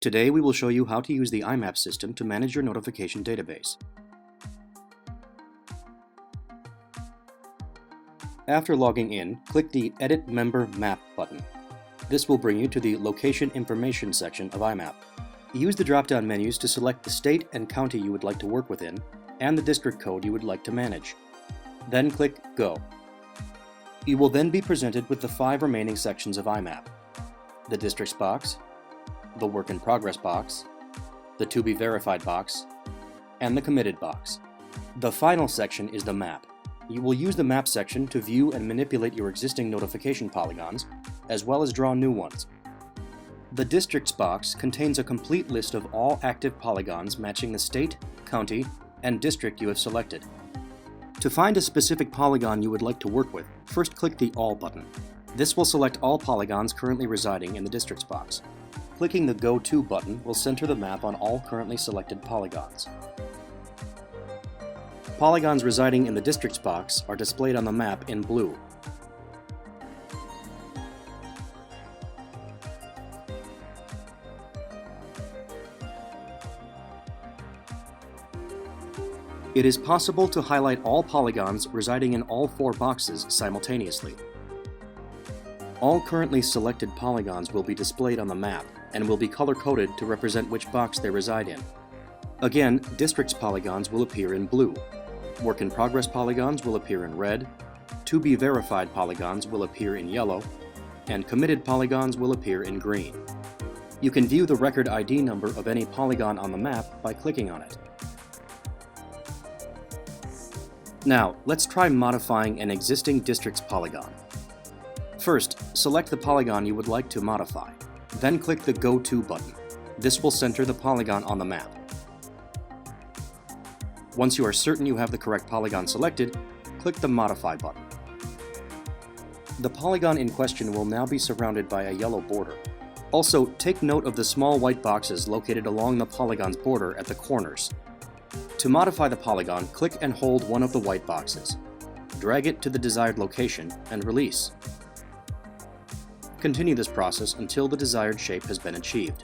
Today we will show you how to use the IMAP system to manage your notification database. After logging in, click the Edit Member Map button. This will bring you to the Location Information section of IMAP. Use the drop-down menus to select the state and county you would like to work within and the district code you would like to manage. Then click Go. You will then be presented with the 5 remaining sections of IMAP: the Districts box, the Work in Progress box, the To Be Verified box, and the Committed box. The final section is the Map. You will use the Map section to view and manipulate your existing notification polygons, as well as draw new ones. The Districts box contains a complete list of all active polygons matching the state, county, and district you have selected. To find a specific polygon you would like to work with, first click the All button. This will select all polygons currently residing in the Districts box. Clicking the Go To button will center the map on all currently selected polygons. Polygons residing in the Districts box are displayed on the map in blue. It is possible to highlight all polygons residing in all 4 boxes simultaneously. All currently selected polygons will be displayed on the map and will be color-coded to represent which box they reside in. Again, Districts polygons will appear in blue. Work in Progress polygons will appear in red. To Be Verified polygons will appear in yellow. And Committed polygons will appear in green. You can view the record ID number of any polygon on the map by clicking on it. Now, let's try modifying an existing Districts polygon. First, select the polygon you would like to modify. Then click the Go To button. This will center the polygon on the map. Once you are certain you have the correct polygon selected, click the Modify button. The polygon in question will now be surrounded by a yellow border. Also, take note of the small white boxes located along the polygon's border at the corners. To modify the polygon, click and hold one of the white boxes. Drag it to the desired location and release. Continue this process until the desired shape has been achieved.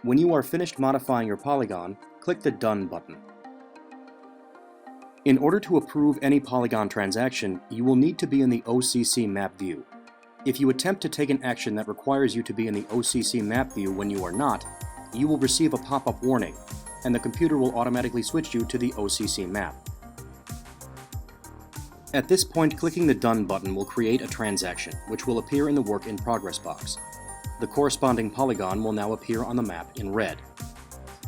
When you are finished modifying your polygon, click the Done button. In order to approve any polygon transaction, you will need to be in the OCC map view. If you attempt to take an action that requires you to be in the OCC map view when you are not, you will receive a pop-up warning, and the computer will automatically switch you to the OCC map. At this point, clicking the Done button will create a transaction, which will appear in the Work in Progress box. The corresponding polygon will now appear on the map in red.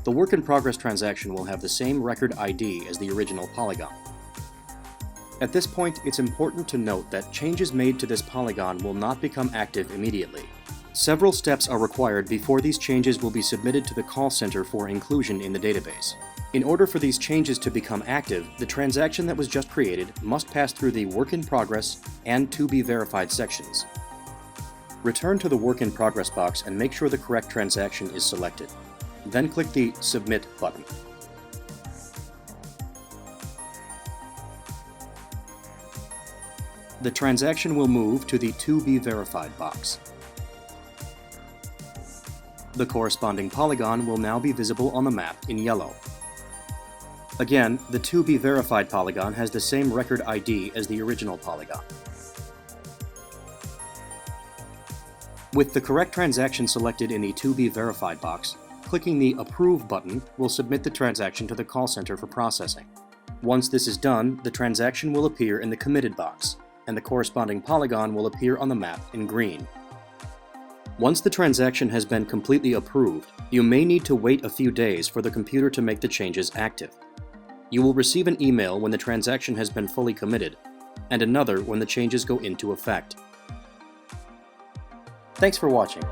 The Work in Progress transaction will have the same record ID as the original polygon. At this point, it's important to note that changes made to this polygon will not become active immediately. Several steps are required before these changes will be submitted to the call center for inclusion in the database. In order for these changes to become active, the transaction that was just created must pass through the Work in Progress and To Be Verified sections. Return to the Work in Progress box and make sure the correct transaction is selected. Then click the Submit button. The transaction will move to the To Be Verified box. The corresponding polygon will now be visible on the map in yellow. Again, the To Be Verified polygon has the same record ID as the original polygon. With the correct transaction selected in the To Be Verified box, clicking the Approve button will submit the transaction to the call center for processing. Once this is done, the transaction will appear in the Committed box, and the corresponding polygon will appear on the map in green. Once the transaction has been completely approved, you may need to wait a few days for the computer to make the changes active. You will receive an email when the transaction has been fully committed, and another when the changes go into effect. Thanks for watching.